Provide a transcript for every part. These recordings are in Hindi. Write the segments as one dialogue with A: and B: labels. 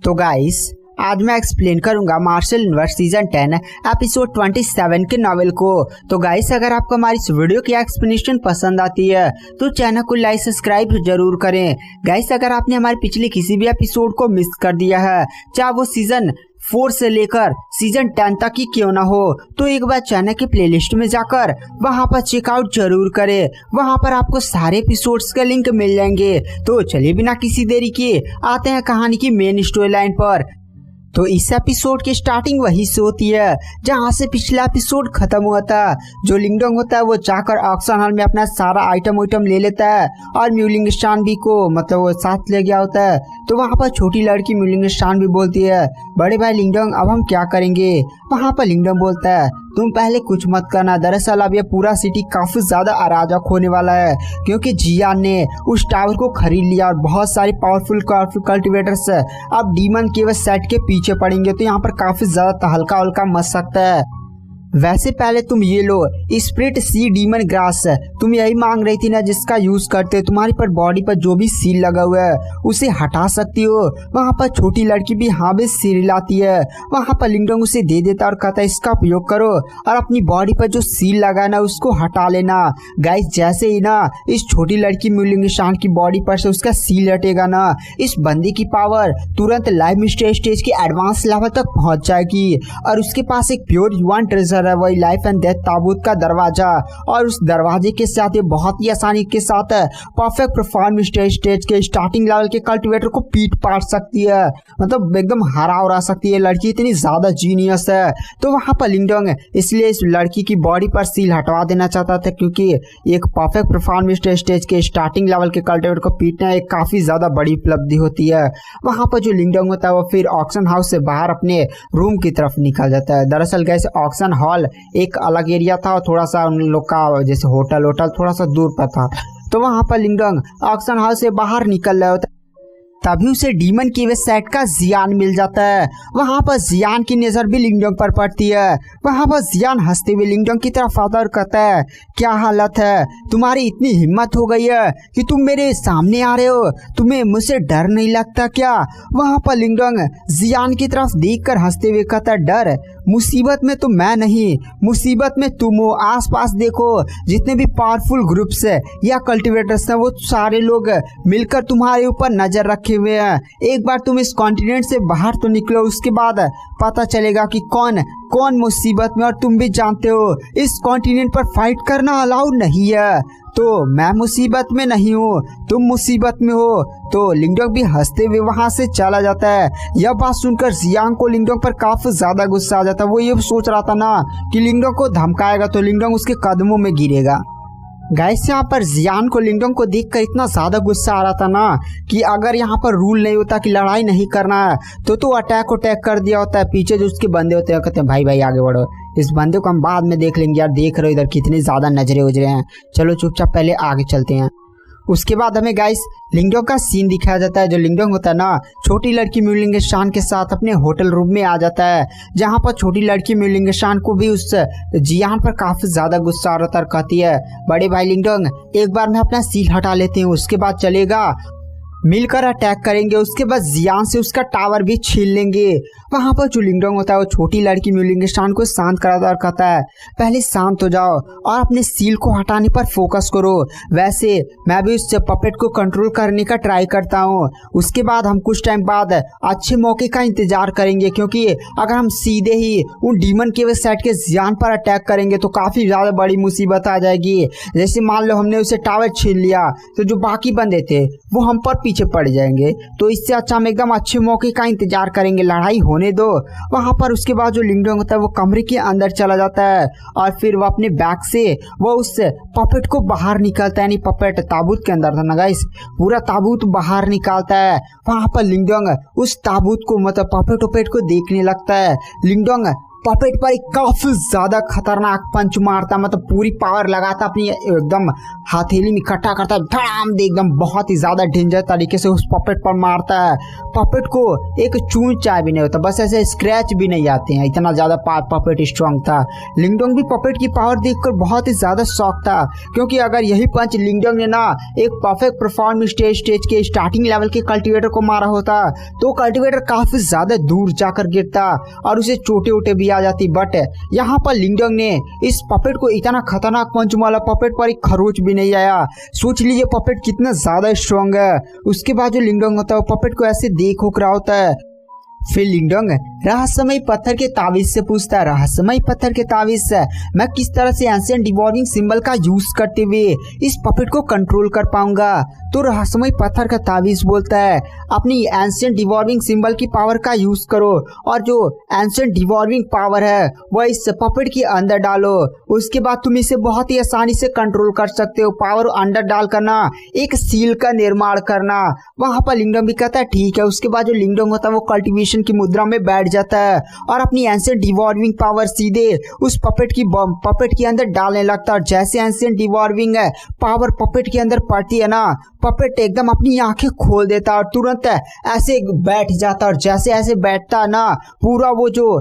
A: तो गाइस आज मैं एक्सप्लेन करूंगा मार्शल यूनिवर्स सीजन 10 एपिसोड 27 के नॉवेल को। तो गाइस अगर आपको हमारी इस वीडियो की एक्सप्लेनेशन पसंद आती है तो चैनल को लाइक सब्सक्राइब जरूर करें। गाइस अगर आपने हमारे पिछले किसी भी एपिसोड को मिस कर दिया है, चाहे वो सीजन 4 से लेकर सीजन 10 तक ही क्यों ना हो, तो एक बार चैनल के प्लेलिस्ट में जाकर वहां पर चेकआउट जरूर करें। वहां पर आपको सारे एपिसोड्स का लिंक मिल जाएंगे। तो चलिए बिना किसी देरी के आते हैं कहानी की मेन स्टोरी लाइन पर। तो इस एपिसोड की स्टार्टिंग वहीं से होती है जहां से पिछला एपिसोड खत्म हुआ था। जो लिंगडोंग होता है वो जाकर ऑक्शन हॉल में अपना सारा आइटम लेता है और म्यूलिंग शानवी को मतलब वो साथ ले गया होता है। तो वहां पर छोटी लड़की म्यूलिंग शानवी बोलती है, बड़े भाई लिंगडोंग अब हम क्या करेंगे। वहां पर लिंगडोंग बोलता है, तुम पहले कुछ मत करना, दरअसल अब ये पूरा सिटी काफी ज्यादा अराजक होने वाला है क्योंकि जियान ने उस टावर को खरीद लिया और बहुत सारे पावरफुल कल्टिवेटर्स अब डीमन के सेट के पीछे पड़ेंगे। तो यहाँ पर काफी ज्यादा तहलका उल्का मच सकता है। वैसे पहले तुम ये लो स्प्रिट सी डीमन ग्रास, तुम यही मांग रही थी ना जिसका यूज करते हो तुम्हारी पर बॉडी पर जो भी सील लगा हुआ है उसे हटा सकती हो। वहाँ पर छोटी लड़की भी हाँ भी सील लाती है। वहाँ पर लिंगडोंग उसे दे देता और कहता है इसका उपयोग करो और अपनी बॉडी पर जो सील लगा ना उसको हटा लेना। गाइस जैसे ही ना इस छोटी लड़की म्यूलिंग शान की बॉडी पर से उसका सील हटेगा ना, इस बंदी की पावर तुरंत लाइव स्टेज की एडवांस लेवल तक पहुंच जाएगी और उसके पास एक प्योर ह्यूमन ट्रेजर है, वही लाइफ एंड डेथ ताबूत का दरवाजा। और उस दरवाजे के साथ ये बहुत ही आसानी के साथ परफेक्ट परफॉर्म स्टेज के स्टार्टिंग लेवल के कल्टिवेटर को पीट पाट सकती है, मतलब एकदम हरा उड़ा सकती है। लड़की इतनी ज्यादा जीनियस है। तो वहां पर लिंगडोंग इसलिए इस लड़की की बॉडी पर सील हटवा देना चाहता था क्योंकि एक परफेक्ट परफॉर्म स्टेज के स्टार्टिंग लेवल के कल्टिवेटर को पीटना एक काफी ज्यादा बड़ी उपलब्धि होती है। वहां पर जो लिंगडोंग होता है वो फिर ऑक्शन हाउस से बाहर अपने रूम की तरफ निकल जाता है। दरअसल गैस ऑक्शन हॉल एक अलग एरिया था और थोड़ा सा उन लोग का जैसे होटल थोड़ा सा दूर पर था। तो वहां पर लिंगडोंग ऑक्शन हॉल से बाहर निकल रहा होता, तभी उसे डीमन की वे सेट का जियान मिल जाता है। वहां पर जियान की नजर भी लिंगडोंग पर पड़ती है। वहां पर जियान हंसते हुए लिंगडोंग की तरफ आता और कहता है, क्या हालत है, तुम्हारी इतनी हिम्मत हो गई है कि तुम मेरे सामने आ रहे हो, तुम्हें मुझसे डर नहीं लगता क्या। वहां पर लिंगडोंग जियान की तरफ देखकर हंसते हुए कहता है, डर, मुसीबत में तो मैं नहीं, मुसीबत में तुम हो। आसपास देखो जितने भी पावरफुल ग्रुप्स है या कल्टिवेटर्स हैं वो सारे लोग मिलकर तुम्हारे ऊपर नजर रखे हुए हैं। एक बार तुम इस कॉन्टिनेंट से बाहर तो निकलो, उसके बाद पता चलेगा कि कौन कौन मुसीबत में। और तुम भी जानते हो इस कॉन्टिनेंट पर फाइट करना अलाउड नहीं है। तो मैं मुसीबत में नहीं हूँ, तुम मुसीबत में हो। तो लिंगडोंग भी हंसते हुए वहां से चला जाता है। यह बात सुनकर जियांग को लिंगडोंग पर काफी ज्यादा गुस्सा आ जाता है। वो ये सोच रहा था ना कि लिंगडोंग को धमकाएगा तो लिंगडोंग उसके कदमों में गिरेगा। गाइस यहाँ पर जियान को लिंगडोंग को देखकर इतना ज्यादा गुस्सा आ रहा था ना कि अगर यहाँ पर रूल नहीं होता कि लड़ाई नहीं करना है तो अटैक कर दिया होता है। पीछे जो उसके बंदे होते हैं कहते हैं, भाई आगे बढ़ो, इस बंदे को हम बाद में देख लेंगे यार, देख रहे हो इधर कितनी ज्यादा नजरे उजरे हैं, चलो चुपचाप पहले आगे चलते हैं। उसके बाद हमें गाइस लिंगडोंग का सीन दिखाया जाता है। जो लिंगडोंग होता है ना छोटी लड़की म्यूलिंग शान के साथ अपने होटल रूम में आ जाता है, जहां पर छोटी लड़की म्यूलिंग शान को भी उस जियान पर काफी ज्यादा गुस्सा आ रहा था। कहती है, बड़े भाई लिंगडोंग एक बार मैं अपना सील हटा लेती हूँ, उसके बाद चलेगा, मिलकर अटैक करेंगे, उसके बाद जियान से उसका टावर भी छीन लेंगे। वहां पर जो लिंगडोंग होता है वो छोटी लड़की म्यूलिंग शान को शांत कराता और कहता है, पहले शांत हो जाओ और अपने सील को हटाने पर फोकस करो। वैसे मैं भी उस पपेट को कंट्रोल करने का ट्राई करता हूँ, उसके बाद हम कुछ टाइम बाद अच्छे मौके का इंतजार करेंगे क्योंकि अगर हम सीधे ही उन डीमन के सेट के जियान पर अटैक करेंगे तो काफी ज्यादा बड़ी मुसीबत आ जाएगी। जैसे मान लो हमने उसे टावर छीन लिया तो जो बाकी बंदे थे वो हम पर पीछे पड़ जाएंगे। तो इससे अच्छा हम एकदम अच्छे मौके का इंतजार करेंगे, लड़ाई होने दो। वहां पर उसके बाद जो लिंगडोंग होता है वो कमरे के अंदर चला जाता है और फिर वो अपने बैग से वो उस पपेट को बाहर निकालता है। यानी पपेट ताबूत के अंदर था ना गाइस, पूरा ताबूत बाहर निकालता है। वहां पर लिंगडोंग उस ताबूत को मतलब पपेट को देखने लगता है। लिंगडोंग पपेट पर एक काफी ज्यादा खतरनाक पंच मारता, मतलब पूरी पावर लगाता, अपनी एकदम हथेली में इकट्ठा करता, धड़ाम दे एकदम बहुत ही ज्यादा डेंजर तरीके से उस पपेट पर मारता है। पपेट को एक चूं चाय भी नहीं होता, बस ऐसे स्क्रैच भी नहीं आते हैं, इतना ज्यादा पपेट स्ट्रांग था। लिंगडोंग भी पपेट की पावर देखकर बहुत ही ज्यादा शॉक था, क्योंकि अगर यही पंच लिंगडोंग ने ना एक परफेक्ट परफॉर्म स्टेज के स्टार्टिंग लेवल के कल्टीवेटर को मारा होता तो कल्टीवेटर काफी ज्यादा दूर जाकर गिरता और उसे चोटे वोटे भी आ जाती। बट यहाँ पर लिंगडोंग ने इस पपेट को इतना खतरनाक पंच मारा, पपेट पर एक खरोच भी नहीं आया। सोच लीजिए पपेट कितना ज्यादा स्ट्रांग है। उसके बाद जो लिंगडोंग होता है वो पपेट को ऐसे देख होक रहा होता है। फिर लिंगडोंग रहस्यमय पत्थर के तावीज से पूछता है, रहस्यमय पत्थर के तावीज से मैं किस तरह से एंशिएंट डिवॉर्मिंग सिंबल का यूज करते हुए इस पपेट को कंट्रोल कर पाऊंगा। तो रहस्यमय पत्थर का तावीज बोलता है अपनी एंशिएंट डिवॉर्मिंग सिंबल की पावर का यूज करो और जो एंशिएंट डिवॉर्मिंग पावर है वह इस पपेट के अंदर डालो। उसके बाद तुम इसे बहुत ही आसानी से कंट्रोल कर सकते हो। पावर अंदर डाल करना एक सील का निर्माण करना। वहां पर लिंगडोंग भी कहता है ठीक है। उसके बाद जो लिंगडोंग होता है वो कल्टिवेशन की मुद्रा में बैठ जाता है और अपनी एंशिएंट डिवॉर्मिंग पावर सीधे उस पपेट के अंदर डालने लगता है। और जैसे एंशिएंट डिवॉर्मिंग पावर पपेट के अंदर पड़ती है ना, पपेट एकदम अपनी आंखें खोल देता है और तुरंत ऐसे बैठ जाता है। और जैसे ऐसे बैठता है ना, पूरा वो जो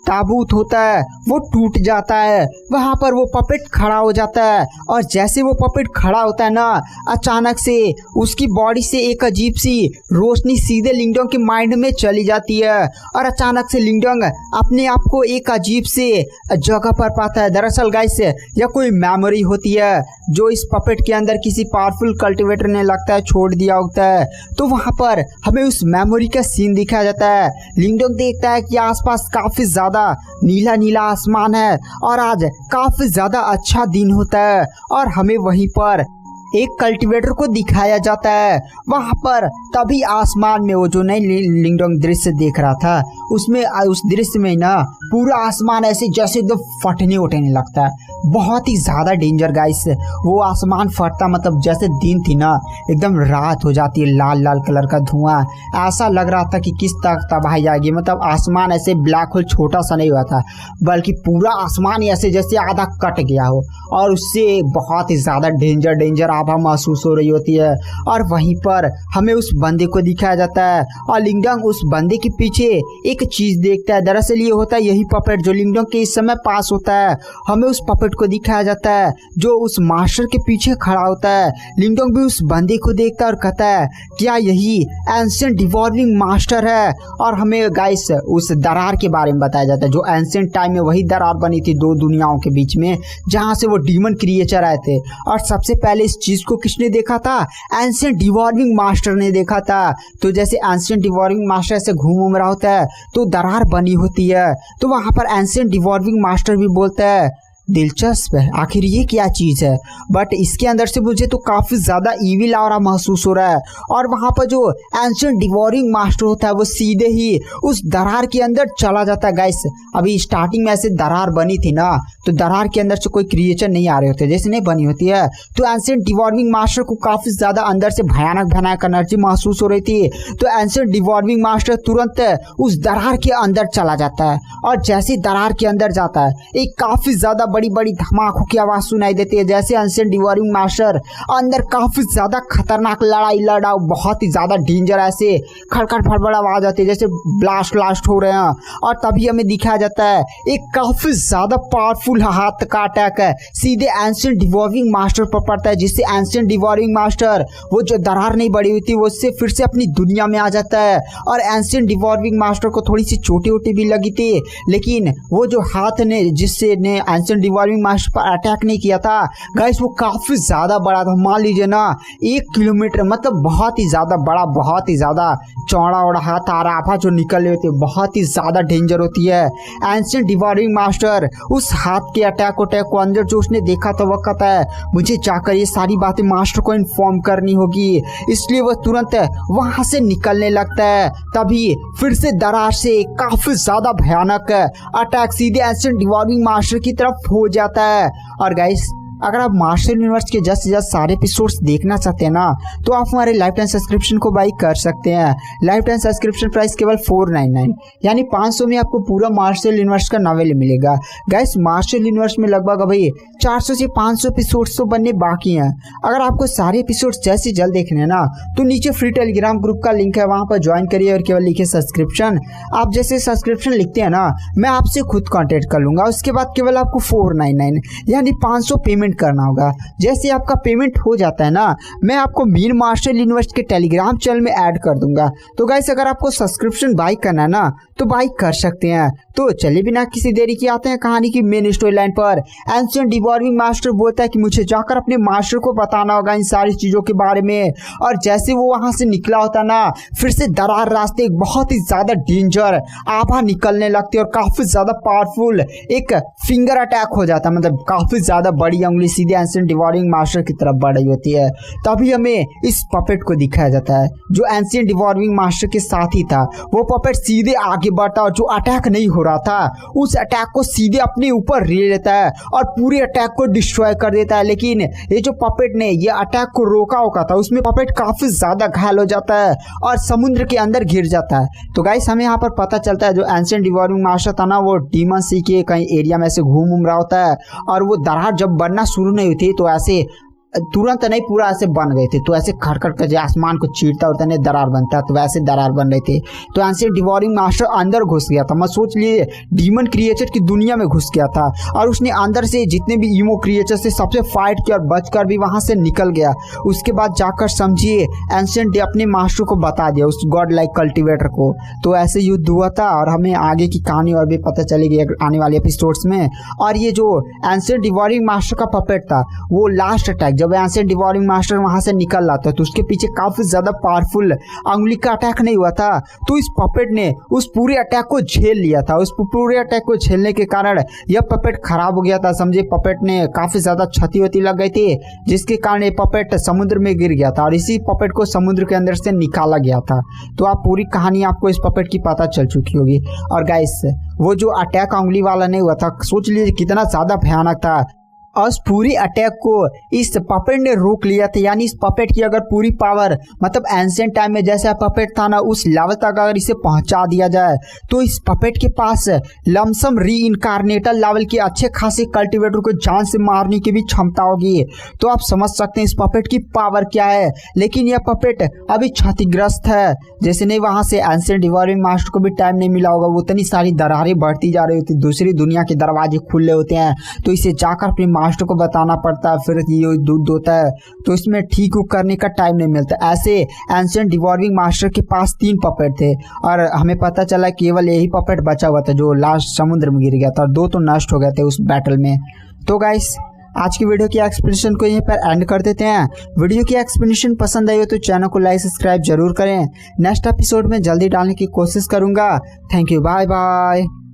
A: ताबूत होता है वो टूट जाता है। वहां पर वो पपेट खड़ा हो जाता है और जैसे वो पपेट खड़ा होता है ना, अचानक से उसकी बॉडी से एक अजीब सी रोशनी सीधे लिंगडोंग के माइंड में चली जाती है और अचानक से लिंगडोंग अपने आप को एक अजीब से जगह पर पाता है। दरअसल गाइस यह कोई मेमोरी होती है जो इस पपेट के अंदर किसी पावरफुल कल्टीवेटर ने लगता है छोड़ दिया होता है। तो वहां पर हमें उस मेमोरी का सीन दिखाया जाता है। लिंगडोंग देखता है कि आसपास काफी ज्यादा नीला नीला आसमान है और आज काफी ज्यादा अच्छा दिन होता है और हमें वहीं पर एक कल्टीवेटर को दिखाया जाता है। वहां पर तभी आसमान में वो जो नई लिंगडोंग दृश्य देख रहा था उसमें उस दृश्य में ना पूरा आसमान ऐसे जैसे एकदम फटने उठने लगता है। बहुत ही ज्यादा डेंजर गाइस। वो आसमान फटता मतलब जैसे दिन थी ना एकदम रात हो जाती है। लाल लाल कलर का धुआं, ऐसा लग रहा था कि किस तक तबाही आएगी। मतलब आसमान ऐसे ब्लैक होल छोटा सा नहीं हुआ था बल्कि पूरा आसमान ऐसे जैसे आधा कट गया हो और उससे बहुत ही ज्यादा डेंजर आभा महसूस हो रही होती है। और वहीं पर हमें उस बंदे को दिखाया जाता है और लिंगडोंग उस बंदे के पीछे एक चीज देखता है। दरअसल ये होता है यही पपेट जो लिंगडोंग के इस समय पास होता है। हमें उस पपेट को दिखाया जाता है जो उस मास्टर के पीछे खड़ा होता है। लिंगडोंग भी उस बंदे को देखता है और कहता है क्या यही एंशिएंट डिवॉर्मिंग मास्टर है। और हमें गाइस उस दरार के बारे में बताया जाता है जो एंशिएंट टाइम में वही दरार बनी थी दो दुनियाओं के बीच में जहां से वो डीमन क्रिएचर आए थे। और सबसे पहले इस चीज को किसने देखा था? एंशिएंट डिवॉर्मिंग मास्टर ने देखा था। तो जैसे एंशिएंट डिवॉर्मिंग मास्टर ऐसे घूम रहा होता है तो दरार बनी होती है। तो वहां पर एंशिएंट डिवॉर्मिंग मास्टर भी बोलता है दिलचस्प है, आखिर ये क्या चीज है। बट इसके अंदर से मुझे तो काफी ज्यादा ईविल ऑरा महसूस हो रहा है। और वहां पर जो एंशिएंट डिवॉरिंग मास्टर होता है वो सीधे ही उस दरार के अंदर चला जाता है। गाइस अभी स्टार्टिंग में ऐसे दरार बनी थी ना तो दरार के अंदर से कोई क्रिएचर नहीं आ रहे होते, जैसे नहीं बनी होती है। तो एंशिएंट डिवॉर्मिंग मास्टर को काफी ज्यादा अंदर से भयानक एनर्जी महसूस हो रही थी। तो एंशिएंट डिवॉर्मिंग मास्टर तुरंत उस दरार के अंदर चला जाता है और जैसे दरार के अंदर जाता है एक काफी ज्यादा बड़ी बड़ी धमाकों की आवाज सुनाई देती है। जैसे एंशिएंट डिवॉर्मिंग मास्टर अंदर काफी ज्यादा खतरनाक लड़ाई लड़ा, बहुत ही ज्यादा डेंजर ऐसे खड़खड़ फड़फड़ आवाज आती है जैसे ब्लास्ट हो रहे हैं। और तभी हमें दिखाया जाता है एक काफी ज्यादा पावरफुल हाथ का अटैक है सीधे एंशिएंट डिवॉर्मिंग मास्टर पर पड़ता है, जिससे एंशिएंट डिवॉर्मिंग मास्टर वो जो दरार नहीं बढ़ी हुई थी वो उससे फिर से अपनी दुनिया में आ जाता है। और एंशिएंट डिवॉर्मिंग मास्टर को थोड़ी सी छोटी वोटी भी लगी थी, लेकिन वो जो हाथ ने जिससे ने एंशिएंट डिवॉर्मिंग मास्टर पर अटैक नहीं किया था गाइस वो काफी ज्यादा बड़ा था। मान लीजिए ना 1 किलोमीटर, मतलब बहुत ही ज्यादा बड़ा, बहुत ही ज्यादा चौड़ा और हाथ आराफा जो निकले होते बहुत ही ज्यादा डेंजर होती है। एंशिएंट डिवॉर्मिंग मास्टर उस हाथ के अटैक को अंदर जो उसने देखा था वह कहता है मुझे जाकर ये सारी बातें मास्टर को इन्फॉर्म करनी होगी। इसलिए वह तुरंत वहां से निकलने लगता है। तभी फिर से दरार से काफी ज्यादा भयानक अटैक सीधे एंशिएंट डिवॉर्मिंग मास्टर की तरफ हो जाता है। और गाइस अगर आप मार्शल यूनिवर्स के जल्द से जल्द सारे एपिसोड्स देखना चाहते हैं ना, तो आप हमारे लाइफ टाइम सब्सक्रिप्शन को बाई कर सकते हैं। लाइफ टाइम सब्सक्रिप्शन प्राइस केवल 499 यानी 500 में आपको पूरा मार्शल यूनिवर्स का नॉवेल मिलेगा। गाइस मार्शल यूनिवर्स में लगभग अभी 400 से 500 एपिसोड्स तो बनने बाकी हैं। अगर आपको सारे एपिसोड्स जल्द से जल्द देखने हैं ना, तो नीचे फ्री टेलीग्राम ग्रुप का लिंक है, वहां पर ज्वाइन करिए और केवल लिखिए सब्सक्रिप्शन। आप जैसे सब्सक्रिप्शन लिखते हैं ना, मैं आपसे खुद कॉन्टेक्ट कर लूंगा। उसके बाद केवल आपको 499 यानी 500 पेमेंट करना होगा। जैसे आपका पेमेंट हो जाता है ना, मैं आपको मेन मार्शल यूनिवर्स के टेलीग्राम चैनल में ऐड कर दूंगा। तो गाइस अगर आपको सब्सक्रिप्शन बाई करना है ना, तो बाई कर सकते हैं। तो चलिए बिना किसी देरी के आते हैं कहानी की मेन स्टोरी लाइन पर। एंशिएंट डिवॉल्विंग मास्टर बोलता है कि मुझे जाकर अपने मास्टर को बताना होगा इन सारी चीजों के बारे में। और जैसे वो वहां से निकला होता ना, फिर से दरार रास्ते एक बहुत ही ज्यादा डेंजर आभा निकलने लगती है और काफी ज्यादा पावरफुल एक फिंगर अटैक हो जाता है। मतलब काफी ज्यादा बड़ी उंगली सीधे एंशिएंट डिवॉल्विंग मास्टर की तरफ बढ़ रही होती है। तभी हमें इस पपेट को दिखाया जाता है जो एंशिएंट डिवॉल्विंग मास्टर के साथ ही था। वो पपेट सीधे आगे बढ़ता और जो अटैक नहीं हो रहा था, उस अटैक को सीधे अपने ऊपर ले लेता है और पूरे अटैक को डिस्ट्रॉय कर देता है। लेकिन ये जो पपेट ने ये अटैक को रोका होगा था, उसमें पपेट काफी ज्यादा घायल हो जाता है और समुद्र के अंदर गिर जाता है। तो गाइस हमें यहाँ पर पता चलता है जो एंशिएंट डिवॉल्विंग मास्टर था ना, वो डीमन सी के कहीं एरिया में से घूम रहा होता है। और वो दरार जब बनना शुरू नहीं हुई थी, तो ऐसे तुरंत नहीं पूरा ऐसे बन गए थे। तो ऐसे खड़खड़ कर जो आसमान को चीरता होता है दरार बनता, तो वैसे दरार बन रहे थे। तो एंशिएंट डिवॉल्विंग मास्टर अंदर घुस गया था। मैं सोच लिए डीमन क्रिएचर की दुनिया में घुस गया था और उसने अंदर से जितने भी ईमो क्रिएचर से सबसे फाइट किया और बचकर भी वहां से निकल गया। उसके बाद जाकर समझिए एंशिएंट ने अपने मास्टर को बता दिया, उस गॉड लाइक कल्टिवेटर को। तो ऐसे युद्ध हुआ था और हमें आगे की कहानी और भी पता चलेगी आने वाले एपिसोड्स में। और ये जो एंशिएंट डिवॉल्विंग मास्टर का पपेट था, वो लास्ट अटैक जब एंशिएंट डिवॉल्विंग मास्टर वहां से निकल रहा था, तो उसके पीछे काफी ज्यादा पावरफुल उंगली का अटैक नहीं हुआ था। तो इस पपेट ने उस पूरे अटैक को झेल लिया था। उस पूरे अटैक को झेलने के कारण यह पपेट खराब हो गया था। समझे पपेट ने काफी ज्यादा क्षति होती लग गई थी, जिसके कारण ये पपेट समुद्र में गिर गया था और इसी पपेट को समुद्र के अंदर से निकाला गया था। तो आप पूरी कहानी आपको इस पपेट की पता चल चुकी होगी। और गाइस वो जो अटैक उंगली वाला नहीं हुआ था, सोच लीजिए कितना ज्यादा भयानक था। और उस पूरी अटैक को इस पपेट ने रोक लिया था। यानी इस पपेट की अगर पूरी पावर, मतलब एंशिएंट टाइम में जैसा पपेट था ना, उस लेवल तक अगर इसे पहुंचा दिया जाए, तो इस पपेट के पास लमसम री इनकारनेटर लेवल के अच्छे खासे कल्टिवेटर को जान से मारने की भी क्षमता होगी। तो आप समझ सकते हैं इस पपेट की पावर क्या है। लेकिन यह पपेट अभी क्षतिग्रस्त है। जैसे नहीं वहां से एंशिएंट डिवॉल्विंग मास्टर को भी टाइम नहीं मिला होगा, वो उतनी सारी दरारें बढ़ती जा रही होती, दूसरी दुनिया के दरवाजे खुले होते हैं। तो इसे जाकर अपने मास्टर को बताना पड़ता है, फिर ये दूध होता है, तो इसमें ठीक करने का टाइम नहीं मिलता। ऐसे एंशिएंट डिवॉल्विंग मास्टर के पास 3 पपेट थे और हमें पता चला केवल यही पपेट बचा हुआ था जो लास्ट समुद्र में गिर गया था और 2 तो नष्ट हो गए थे उस बैटल में। तो गाइस आज की वीडियो की एक्सप्लेनेशन को यहीं पर एंड कर देते हैं। वीडियो की एक्सप्लेनेशन पसंद आई हो तो चैनल को लाइक सब्सक्राइब जरूर करें। नेक्स्ट एपिसोड में जल्दी डालने की कोशिश करूंगा। Thank you, bye bye.